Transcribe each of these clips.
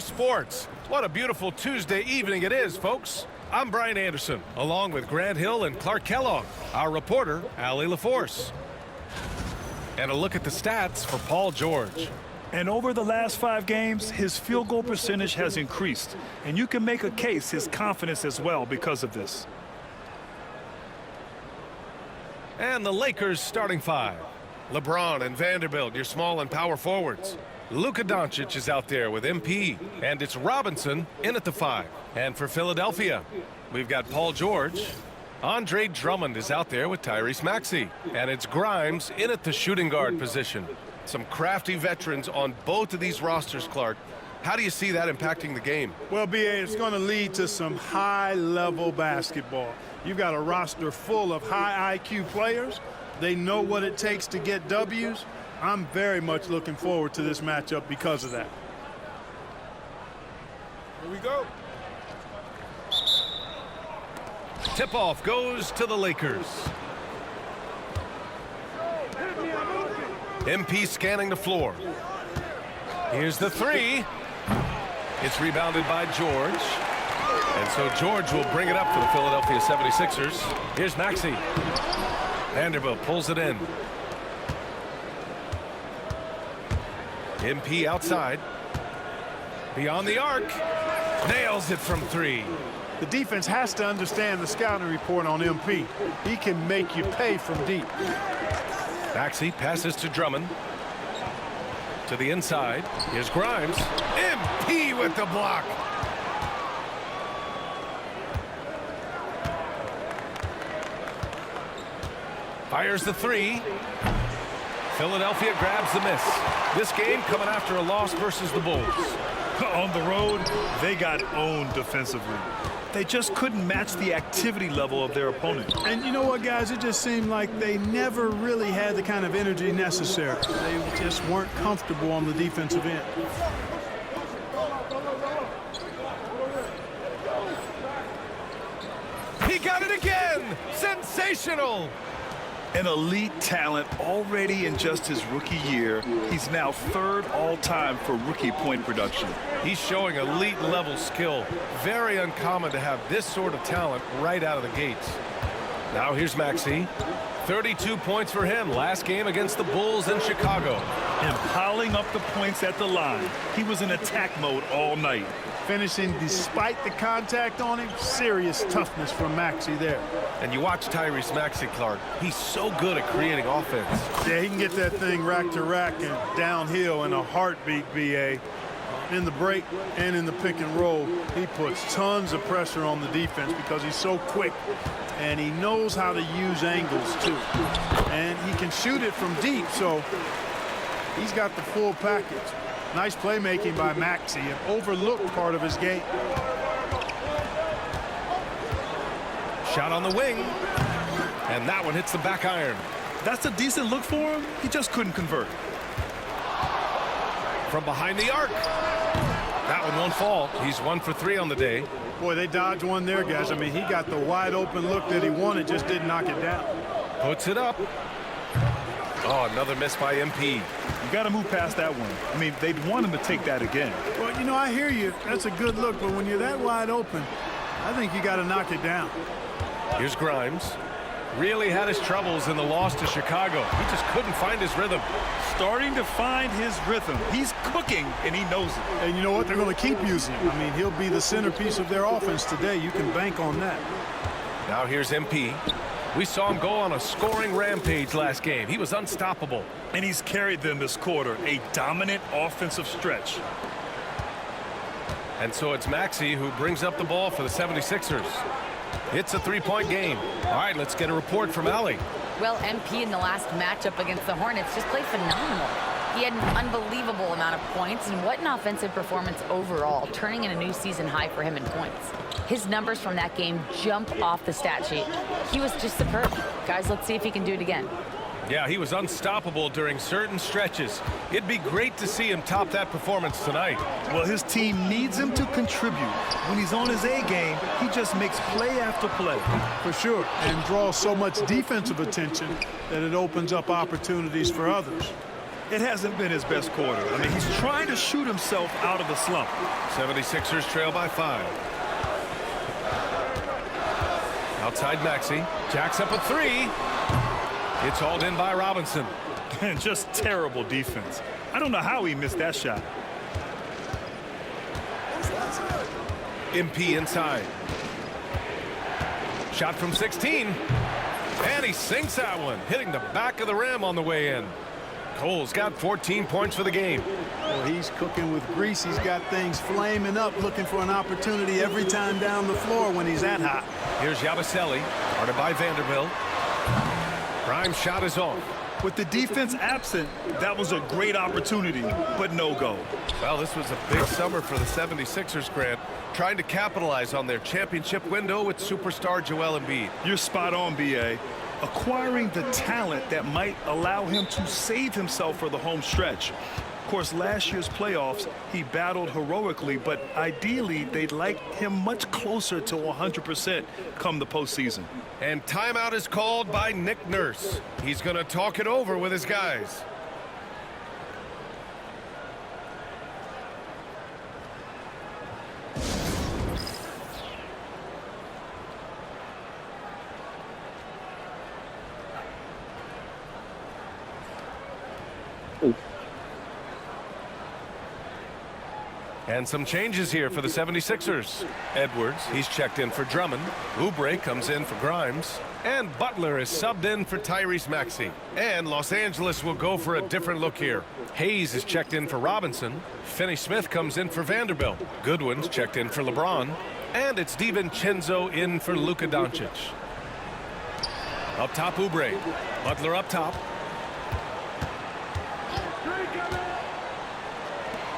Sports. What a beautiful Tuesday evening it is, folks. I'm Brian Anderson, along with Grant Hill and Clark Kellogg, our reporter, Allie LaForce. And a look at the stats for Paul George. And over the last 5 games, his field goal percentage has increased. And you can make a case his confidence as well because of this. And the Lakers starting 5. LeBron and Vanderbilt, your small and power forwards. Luka Doncic is out there with MP, and it's Robinson in at the 5. And for Philadelphia, we've got Paul George. Andre Drummond is out there with Tyrese Maxey, and it's Grimes in at the shooting guard position. Some crafty veterans on both of these rosters, Clark. How do you see that impacting the game? Well, B.A., it's going to lead to some high-level basketball. You've got a roster full of high IQ players. They know what it takes to get W's. I'm very much looking forward to this matchup because of that. Here we go. Tip-off goes to the Lakers. MP scanning the floor. Here's the 3. It's rebounded by George. And so George will bring it up for the Philadelphia 76ers. Here's Maxey. Vanderbilt pulls it in. MP outside. Beyond the arc. Nails it from 3. The defense has to understand the scouting report on MP. He can make you pay from deep. Maxey passes to Drummond. To the inside. Here's Grimes. MP with the block. Fires the 3. Philadelphia grabs the miss. This game coming after a loss versus the Bulls. On the road, they got owned defensively. They just couldn't match the activity level of their opponent. And you know what, guys? It just seemed like they never really had the kind of energy necessary. They just weren't comfortable on the defensive end. He got it again! Sensational! An elite talent already in just his rookie year. He's now 3rd all-time for rookie point production. He's showing elite level skill. Very uncommon to have this sort of talent right out of the gates. Now here's Maxey. 32 points for him last game against the Bulls in Chicago. And piling up the points at the line. He was in attack mode all night. Finishing despite the contact on him. Serious toughness from Maxey there. And you watch Tyrese Maxey, Clark. He's so good at creating offense. Yeah, he can get that thing rack to rack and downhill in a heartbeat, B.A. In the break and in the pick and roll, he puts tons of pressure on the defense because he's so quick. And he knows how to use angles, too. And he can shoot it from deep, so he's got the full package. Nice playmaking by Maxey, an overlooked part of his game. Shot on the wing. And that one hits the back iron. That's a decent look for him. He just couldn't convert. From behind the arc. That one won't fall. He's 1 for 3 on the day. Boy, they dodged one there, guys. I mean, he got the wide open look that he wanted, just didn't knock it down. Puts it up. Oh, another miss by MP. You got to move past that one. I mean, they'd want him to take that again. Well, you know, I hear you. That's a good look, but when you're that wide open, I think you got to knock it down. Here's Grimes. Really had his troubles in the loss to Chicago. He just couldn't find his rhythm. Starting to find his rhythm. He's cooking, and he knows it. And you know what? They're going to keep using him. I mean, he'll be the centerpiece of their offense today. You can bank on that. Now here's MP. We saw him go on a scoring rampage last game. He was unstoppable. And he's carried them this quarter, a dominant offensive stretch. And so it's Maxey who brings up the ball for the 76ers. It's a 3-point game. All right, let's get a report from Allie. Well, MP in the last matchup against the Hornets just played phenomenal. He had an unbelievable amount of points, and what an offensive performance overall, turning in a new season high for him in points. His numbers from that game jump off the stat sheet. He was just superb. Guys, let's see if he can do it again. Yeah, he was unstoppable during certain stretches. It'd be great to see him top that performance tonight. Well, his team needs him to contribute. When he's on his A game, he just makes play after play. For sure, and draws so much defensive attention that it opens up opportunities for others. It hasn't been his best quarter. I mean, he's trying to shoot himself out of the slump. 76ers trail by 5. Outside Maxey. Jacks up a 3. It's hauled in by Robinson. And just terrible defense. I don't know how he missed that shot. MP inside. Shot from 16. And he sinks that one, hitting the back of the rim on the way in. Cole's got 14 points for the game. Well, he's cooking with grease. He's got things flaming up, looking for an opportunity every time down the floor when he's that hot. Here's Yabusele, guarded by Vanderbilt. Grimes' shot is off. With the defense absent, that was a great opportunity, but no go. Well, this was a big summer for the 76ers, Grant, trying to capitalize on their championship window with superstar Joel Embiid. You're spot on, B.A. Acquiring the talent that might allow him to save himself for the home stretch. Of course, last year's playoffs, he battled heroically, but ideally, they'd like him much closer to 100% come the postseason. And timeout is called by Nick Nurse. He's going to talk it over with his guys. And some changes here for the 76ers. Edwards, he's checked in for Drummond. Oubre comes in for Grimes. And Butler is subbed in for Tyrese Maxey. And Los Angeles will go for a different look here. Hayes is checked in for Robinson. Finney-Smith comes in for Vanderbilt. Goodwin's checked in for LeBron. And it's DiVincenzo in for Luka Doncic. Up top, Oubre. Butler up top.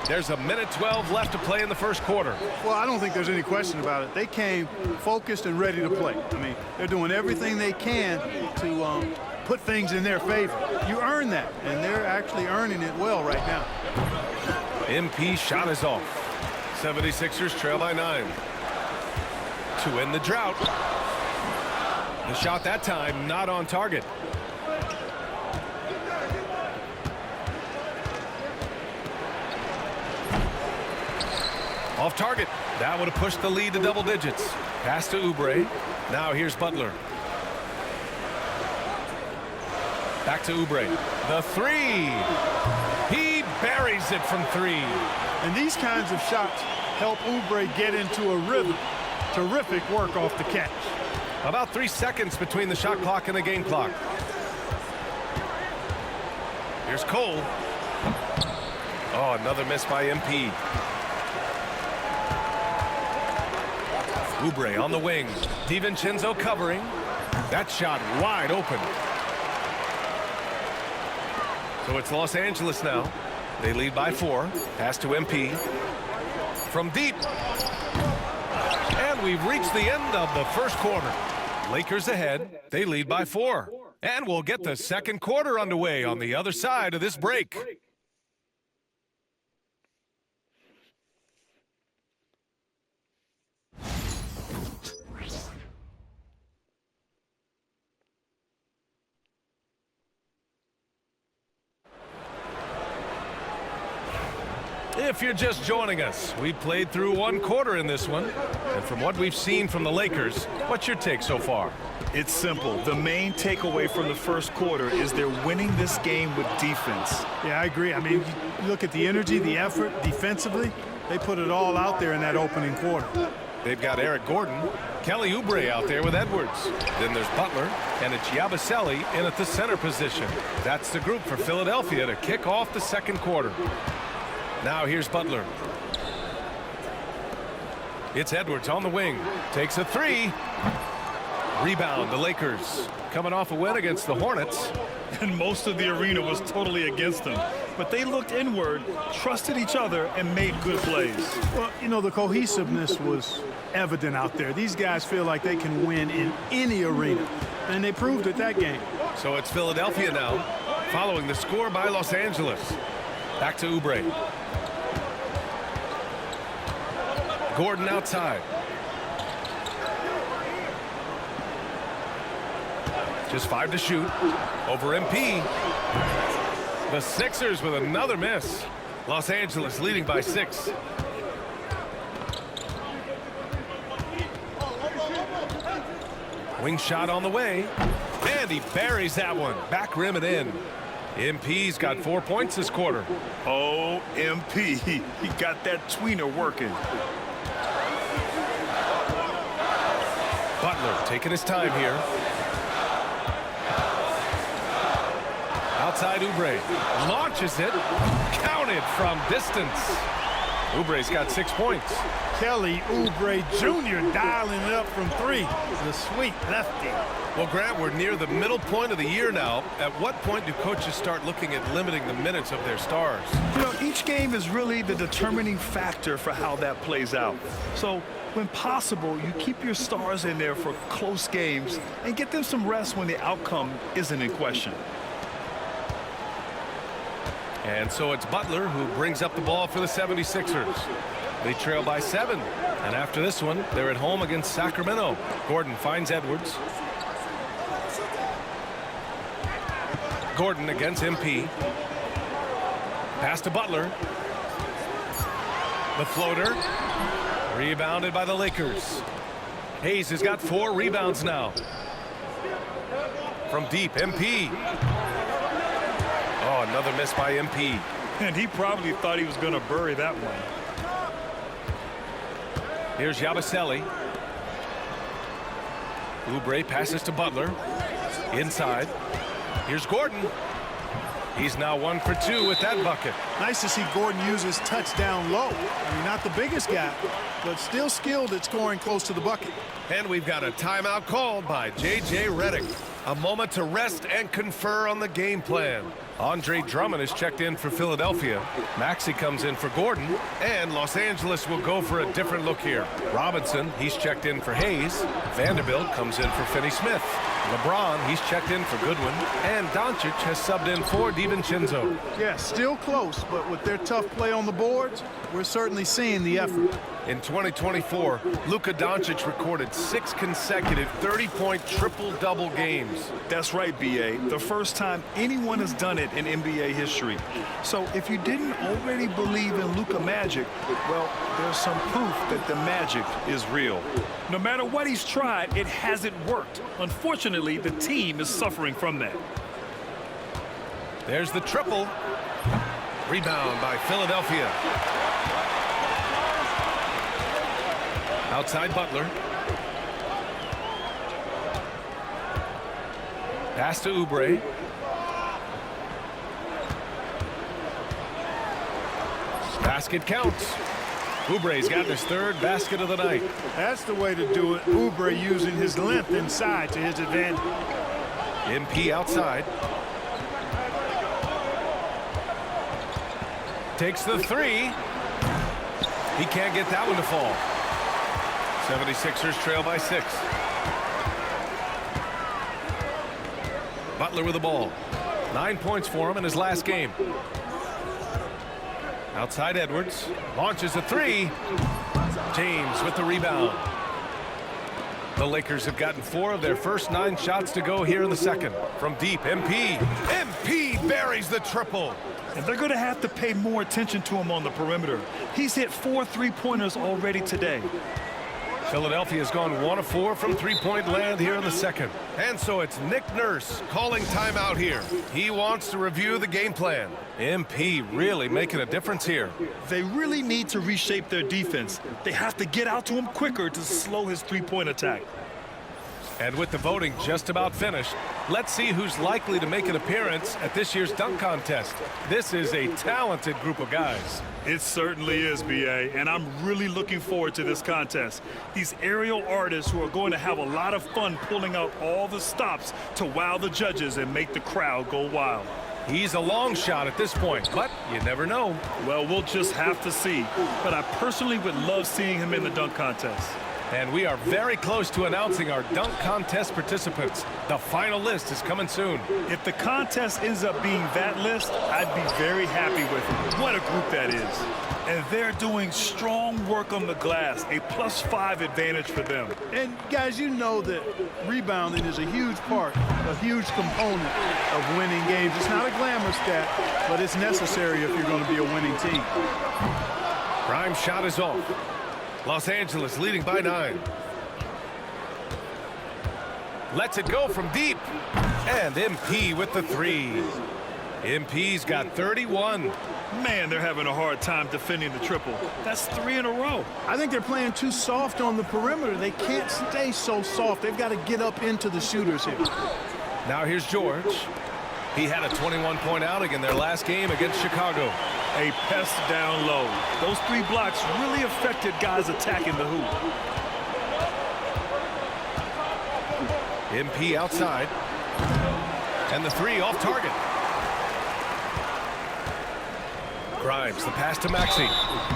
There's 1:12 left to play in the first quarter. Well, I don't think there's any question about it. They came focused and ready to play. I mean, they're doing everything they can to put things in their favor. You earn that, and they're actually earning it well right now. MP shot is off. 76ers trail by 9. To end the drought. The shot that time not on target. Off target. That would have pushed the lead to double digits. Pass to Oubre. Now here's Butler. Back to Oubre. The 3. He buries it from 3. And these kinds of shots help Oubre get into a rhythm. Terrific work off the catch. About 3 seconds between the shot clock and the game clock. Here's Cole. Oh, another miss by MP. Oubre on the wing. DiVincenzo covering. That shot wide open. So it's Los Angeles now. They lead by 4. Pass to MP. From deep. And we've reached the end of the first quarter. Lakers ahead. They lead by 4. And we'll get the second quarter underway on the other side of this break. If you're just joining us, we played through 1 quarter in this one. And from what we've seen from the Lakers, what's your take so far? It's simple. The main takeaway from the first quarter is they're winning this game with defense. Yeah, I agree. I mean, you look at the energy, the effort defensively. They put it all out there in that opening quarter. They've got Eric Gordon, Kelly Oubre out there with Edwards. Then there's Butler, and it's Yabusele in at the center position. That's the group for Philadelphia to kick off the second quarter. Now here's Butler. It's Edwards on the wing. Takes a 3. Rebound, the Lakers. Coming off a win against the Hornets. And most of the arena was totally against them. But they looked inward, trusted each other, and made good plays. Well, you know, the cohesiveness was evident out there. These guys feel like they can win in any arena. And they proved it that game. So it's Philadelphia now, following the score by Los Angeles. Back to Oubre. Gordon outside. Just 5 to shoot. Over MP. The Sixers with another miss. Los Angeles leading by 6. Wing shot on the way. And he buries that one. Back rim and in. MP's got 4 points this quarter. Oh, MP. He got that tweener working. Butler taking his time here. Outside Oubre. Launches it. Counted from distance. Oubre's got 6 points. Kelly Oubre Jr. dialing it up from 3. The sweet lefty. Well, Grant, we're near the middle point of the year now. At what point do coaches start looking at limiting the minutes of their stars? You know, each game is really the determining factor for how that plays out. So, when possible, you keep your stars in there for close games and get them some rest when the outcome isn't in question. And so it's Butler who brings up the ball for the 76ers. They trail by 7. And after this one, they're at home against Sacramento. Gordon finds Edwards. Gordon against MP. Pass to Butler. The floater. Rebounded by the Lakers. Hayes has got 4 rebounds now. From deep, MP. Oh, another miss by MP. And he probably thought he was going to bury that one. Here's Yabusele. Oubre passes to Butler. Inside. Here's Gordon. He's now 1 for 2 with that bucket. Nice to see Gordon use his touchdown low. I mean, not the biggest guy, but still skilled at scoring close to the bucket. And we've got a timeout called by J.J. Redick. A moment to rest and confer on the game plan. Andre Drummond is checked in for Philadelphia. Maxey comes in for Gordon. And Los Angeles will go for a different look here. Robinson, he's checked in for Hayes. Vanderbilt comes in for Finney-Smith. LeBron, he's checked in for Goodwin. And Doncic has subbed in for DiVincenzo. Yeah, still close, but with their tough play on the boards, we're certainly seeing the effort. In 2024, Luka Doncic recorded 6 consecutive 30-point triple-double games. That's right, B.A. The first time anyone has done it in NBA history. So if you didn't already believe in Luka Magic, well, there's some proof that the magic is real. No matter what he's tried, it hasn't worked. Unfortunately, the team is suffering from that. There's the triple. Rebound by Philadelphia. Outside Butler. Pass to Oubre. Basket counts. Oubre's got his 3rd basket of the night. That's the way to do it. Oubre using his length inside to his advantage. MP outside. Takes the 3. He can't get that one to fall. 76ers trail by 6. Butler with the ball. 9 points for him in his last game. Outside Edwards. Launches a 3. James with the rebound. The Lakers have gotten 4 of their first 9 shots to go here in the second. From deep, MP. MP buries the triple. And they're going to have to pay more attention to him on the perimeter. He's hit 4 3-pointers already today. Philadelphia has gone 1 of 4 from 3-point land here in the second. And so it's Nick Nurse calling timeout here. He wants to review the game plan. MP really making a difference here. They really need to reshape their defense. They have to get out to him quicker to slow his 3-point attack. And with the voting just about finished, let's see who's likely to make an appearance at this year's dunk contest. This is a talented group of guys. It certainly is, B.A., and I'm really looking forward to this contest. These aerial artists who are going to have a lot of fun pulling out all the stops to wow the judges and make the crowd go wild. He's a long shot at this point, but you never know. Well, we'll just have to see. But I personally would love seeing him in the dunk contest. And we are very close to announcing our dunk contest participants. The final list is coming soon. If the contest ends up being that list, I'd be very happy with it. What a group that is. And they're doing strong work on the glass, a +5 advantage for them. And guys, you know that rebounding is a huge part, a huge component of winning games. It's not a glamour stat, but it's necessary if you're going to be a winning team. Grimes' shot is off. Los Angeles leading by 9. Lets it go from deep. And MP with the 3. MP's got 31. Man, they're having a hard time defending the triple. That's 3 in a row. I think they're playing too soft on the perimeter. They can't stay so soft. They've got to get up into the shooters here. Now here's George. He had a 21-point outing in their last game against Chicago. A pest down low. Those 3 blocks really affected guys attacking the hoop. MP outside. And the 3 off target. Grimes, the pass to Maxey.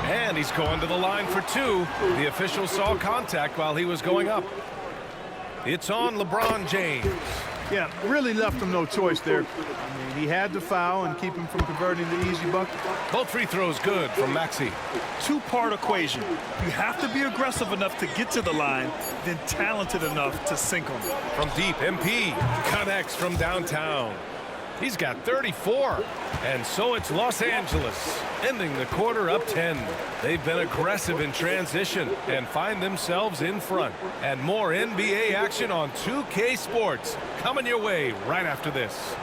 And he's going to the line for 2. The official saw contact while he was going up. It's on LeBron James. Yeah, really left him no choice there. I mean, he had to foul and keep him from converting the easy bucket. Both free throws good from Maxey. 2-part equation. You have to be aggressive enough to get to the line, then talented enough to sink them. From deep, MP connects from downtown. He's got 34. And so it's Los Angeles, ending the quarter up 10. They've been aggressive in transition and find themselves in front. And more NBA action on 2K Sports coming your way right after this.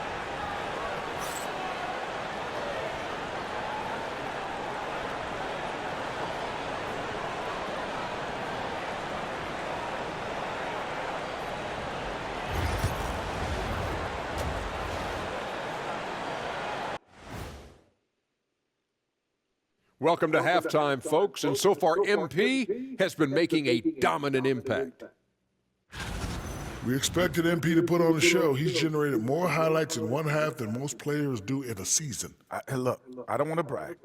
Welcome to halftime, folks, and so far MP has been making a dominant impact. We expected MP to put on a show. He's generated more highlights in one half than most players do in a season. Look, I don't want to brag,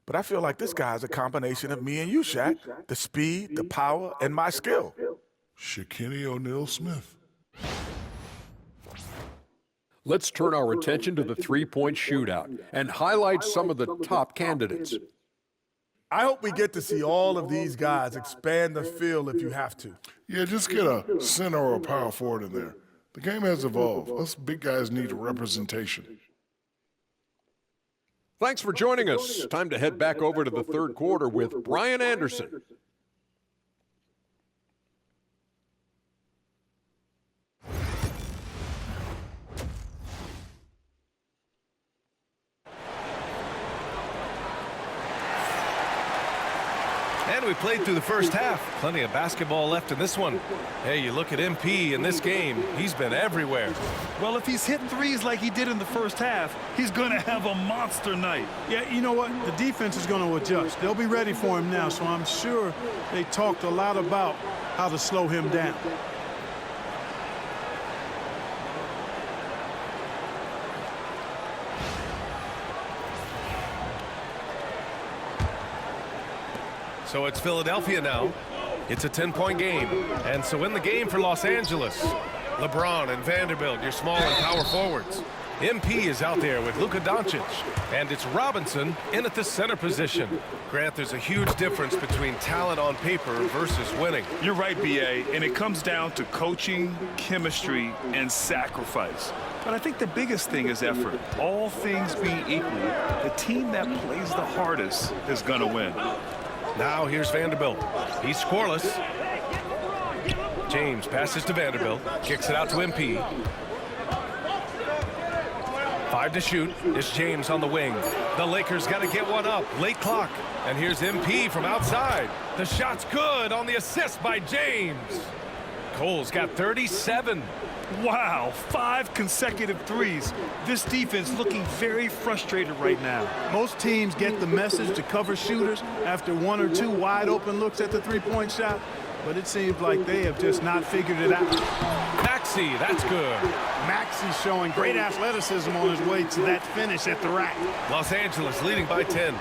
but I feel like this guy's a combination of me and you, Shaq. The speed, the power, and my skill. Shaquille O'Neal Smith. Let's turn our attention to the three-point shootout and highlight some of the top candidates. I hope we get to see all of these guys expand the field if you have to. Yeah, just get a center or a power forward in there. The game has evolved. Us big guys need representation. Thanks for joining us. Time to head back over to the third quarter with Brian Anderson. And we played through the first half. Plenty of basketball left in this one. Hey, you look at MP in this game, he's been everywhere. Well, if he's hitting threes like he did in the first half, he's going to have a monster night. Yeah, you know what? The defense is going to adjust. They'll be ready for him now, so I'm sure they talked a lot about how to slow him down. So it's Philadelphia now. It's a 10-point game. And so in the game for Los Angeles, LeBron and Vanderbilt, your small and power forwards. MP is out there with Luka Doncic. And it's Robinson in at the center position. Grant, there's a huge difference between talent on paper versus winning. You're right, B.A., and it comes down to coaching, chemistry, and sacrifice. But I think the biggest thing is effort. All things being equal, the team that plays the hardest is going to win. Now here's Vanderbilt. He's scoreless. James passes to Vanderbilt. Kicks it out to MP. 5 to shoot. It's James on the wing. The Lakers got to get one up. Late clock. And here's MP from outside. The shot's good on the assist by James. Cole's got 37. Wow, 5 consecutive threes. This defense looking very frustrated right now. Most teams get the message to cover shooters after 1 or 2 wide open looks at the three-point shot, but it seems like they have just not figured it out. Maxey, that's good. Maxey showing great athleticism on his way to that finish at the rack. Los Angeles leading by 10.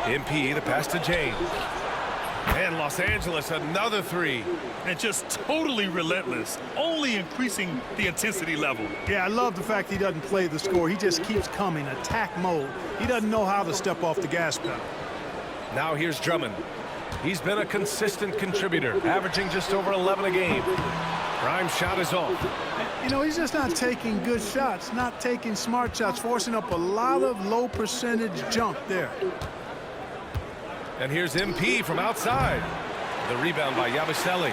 MP, the pass to James. And Los Angeles, another three. And just totally relentless, only increasing the intensity level. Yeah, I love the fact he doesn't play the score. He just keeps coming, attack mode. He doesn't know how to step off the gas pedal. Now here's Drummond. He's been a consistent contributor, averaging just over 11 a game. Grimes' shot is off. You know, he's just not taking good shots, not taking smart shots, forcing up a lot of low percentage jump there. And here's MP from outside. The rebound by Yabusele.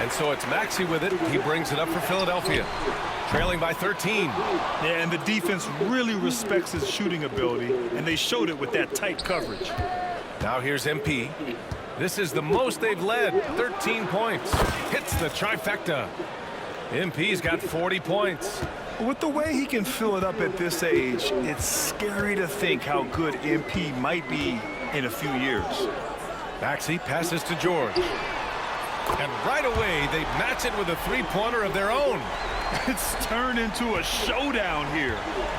And so it's Maxey with it. He brings it up for Philadelphia, trailing by 13. Yeah, and the defense really respects his shooting ability, and they showed it with that tight coverage. Now here's MP. This is the most they've led, 13 points. Hits the trifecta. MP's got 40 points. With the way he can fill it up at this age, it's scary to think how good MP might be in a few years. Maxey passes to George. And right away, they match it with a three-pointer of their own. It's turned into a showdown here,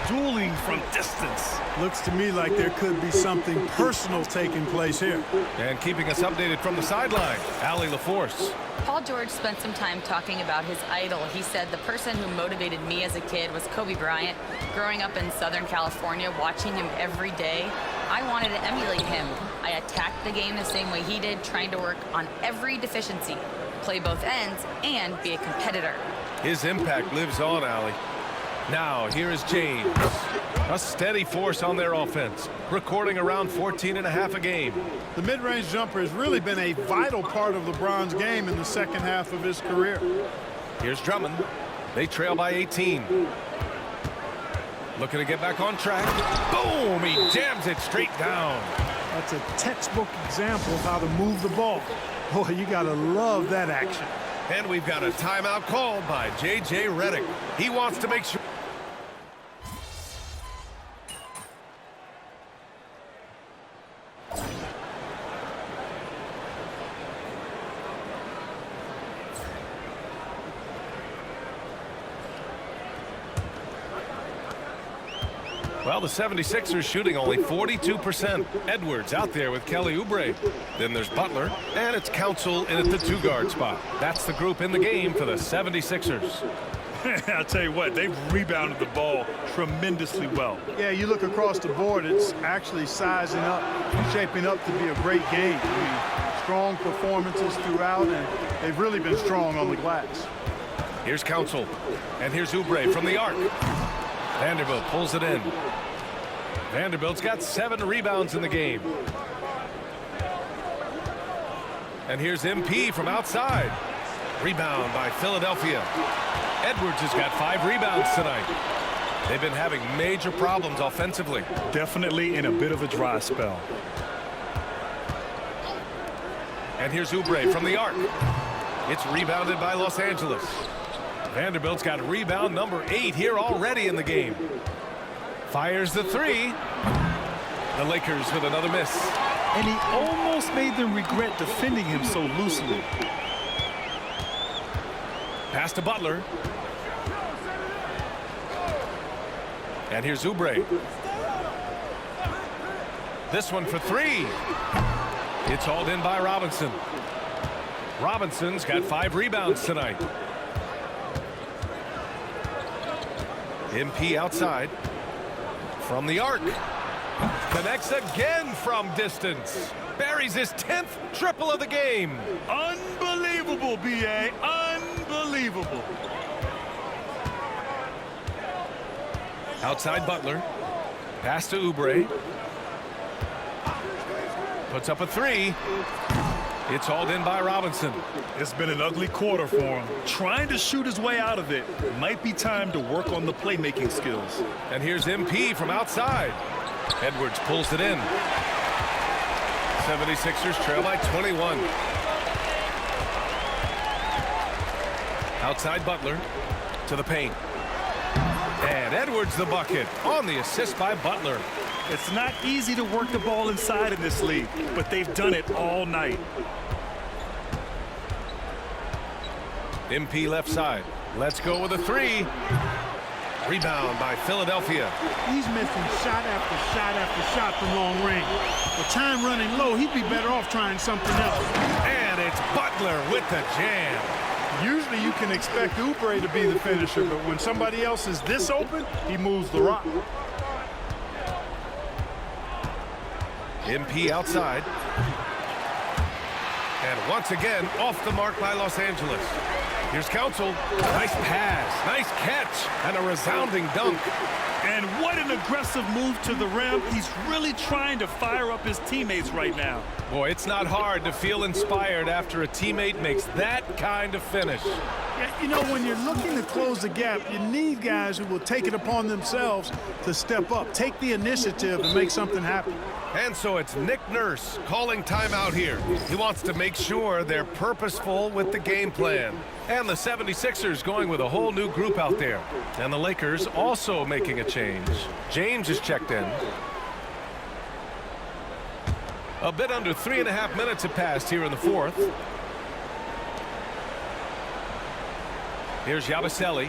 dueling from distance. Looks to me like there could be something personal taking place here. And keeping us updated from the sideline, Allie LaForce. Paul George spent some time talking about his idol. He said, the person who motivated me as a kid was Kobe Bryant. Growing up in Southern California, watching him every day, I wanted to emulate him. I attacked the game the same way he did, trying to work on every deficiency, play both ends, and be a competitor. His impact lives on, Allie. Now, here is James. A steady force on their offense, recording around 14.5 a game. The mid-range jumper has really been a vital part of LeBron's game in the second half of his career. Here's Drummond. They trail by 18. Looking to get back on track. Boom! He jams it straight down. That's a textbook example of how to move the ball. Boy, you gotta love that action. And we've got a timeout called by J.J. Redick. He wants to make sure. Well, the 76ers shooting only 42%. Edwards out there with Kelly Oubre. Then there's Butler, and it's Council in at the two-guard spot. That's the group in the game for the 76ers. I'll tell you what, they've rebounded the ball tremendously well. Yeah, you look across the board, it's actually sizing up, shaping up to be a great game. I mean, strong performances throughout, and they've really been strong on the glass. Here's Council, and here's Oubre from the arc. Vanderbilt pulls it in. Vanderbilt's got 7 rebounds in the game. And here's MP from outside. Rebound by Philadelphia. Edwards has got 5 rebounds tonight. They've been having major problems offensively. Definitely in a bit of a dry spell. And here's Oubre from the arc. It's rebounded by Los Angeles. Vanderbilt's got rebound number 8 here already in the game. Fires the 3. The Lakers with another miss. And he almost made them regret defending him so loosely. Pass to Butler. And here's Oubre. This one for 3. It's hauled in by Robinson. Robinson's got 5 rebounds tonight. MP outside. From the arc. Connects again from distance. Buries his 10th triple of the game. Unbelievable, B.A. Unbelievable. Outside Butler. Pass to Oubre. Puts up a 3. It's hauled in by Robinson. It's been an ugly quarter for him. Trying to shoot his way out of it. Might be time to work on the playmaking skills. And here's MP from outside. Edwards pulls it in. 76ers trail by 21. Outside Butler to the paint. And Edwards the bucket on the assist by Butler. It's not easy to work the ball inside in this league, but they've done it all night. MP left side. Let's go with a 3. Rebound by Philadelphia. He's missing shot after shot after shot from long range. The time running low, he'd be better off trying something else. And it's Butler with the jam. Usually you can expect Oubre to be the finisher, but when somebody else is this open, he moves the rock. MP outside. And once again, off the mark by Los Angeles. Here's Council. Nice pass, nice catch, and a resounding dunk. And what an aggressive move to the rim. He's really trying to fire up his teammates right now. Boy, it's not hard to feel inspired after a teammate makes that kind of finish. Yeah, you know, when you're looking to close the gap, you need guys who will take it upon themselves to step up, take the initiative, and make something happen. And so it's Nick Nurse calling timeout here. He wants to make sure they're purposeful with the game plan. And the 76ers going with a whole new group out there. And the Lakers also making a change. James is checked in. A bit under 3.5 minutes have passed here in the fourth. Here's Yabusele.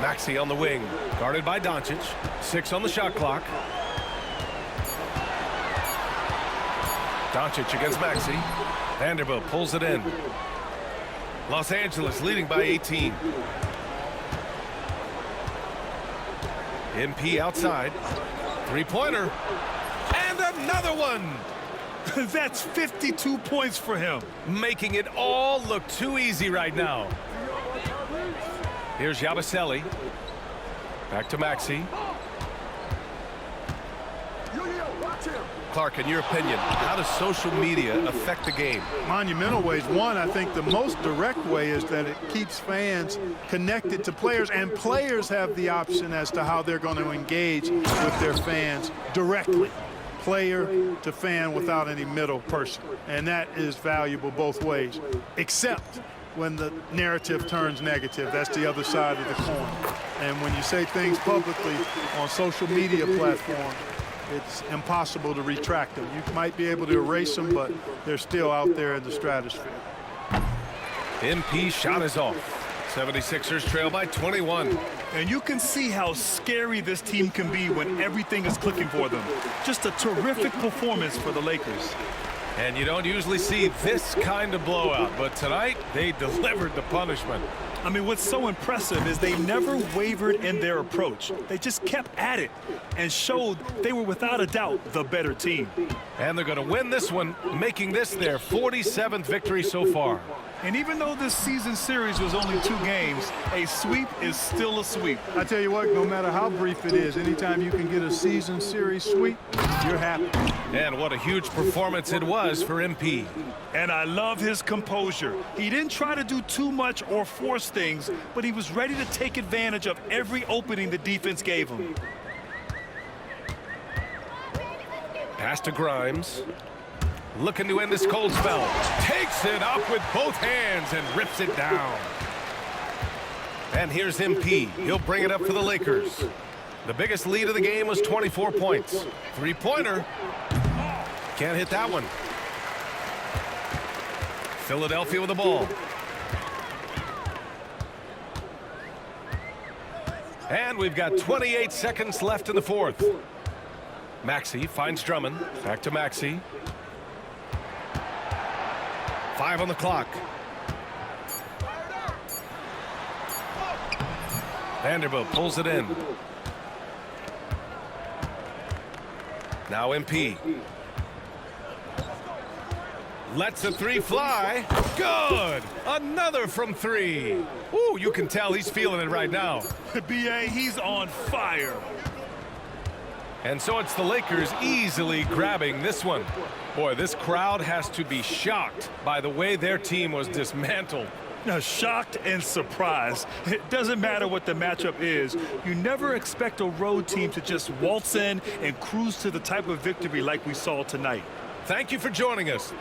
Maxey on the wing, guarded by Doncic. 6 on the shot clock. Doncic against Maxey. Vanderbilt pulls it in. Los Angeles leading by 18. MP outside. Three-pointer. And another one. That's 52 points for him. Making it all look too easy right now. Here's Yabusele. Back to Maxey. Clark, in your opinion, how does social media affect the game? Monumental ways. One, I think the most direct way is that it keeps fans connected to players, and players have the option as to how they're going to engage with their fans directly. Player to fan without any middle person. And that is valuable both ways, except when the narrative turns negative. That's the other side of the coin. And when you say things publicly on social media platforms, it's impossible to retract them. You might be able to erase them, but they're still out there in the stratosphere. MP shot is off. 76ers trail by 21. And you can see how scary this team can be when everything is clicking for them. Just a terrific performance for the Lakers. And you don't usually see this kind of blowout, but tonight they delivered the punishment. I mean, what's so impressive is they never wavered in their approach. They just kept at it and showed they were without a doubt the better team. And they're going to win this one, making this their 47th victory so far. And even though this season series was only 2 games, a sweep is still a sweep. I tell you what, no matter how brief it is, anytime you can get a season series sweep, you're happy. And what a huge performance it was for MP. And I love his composure. He didn't try to do too much or force things, but he was ready to take advantage of every opening the defense gave him. Pass to Grimes. Looking to end this cold spell. Takes it up with both hands and rips it down. And here's MP. He'll bring it up for the Lakers. The biggest lead of the game was 24 points. Three-pointer. Can't hit that one. Philadelphia with the ball. And we've got 28 seconds left in the fourth. Maxey finds Drummond. Back to Maxey. 5 on the clock. Vanderbilt pulls it in. Now MP. Lets a 3 fly. Good. Another from 3. Ooh, you can tell he's feeling it right now. B.A., he's on fire. And so it's the Lakers easily grabbing this one. Boy, this crowd has to be shocked by the way their team was dismantled. Now, shocked and surprised. It doesn't matter what the matchup is. You never expect a road team to just waltz in and cruise to the type of victory like we saw tonight. Thank you for joining us.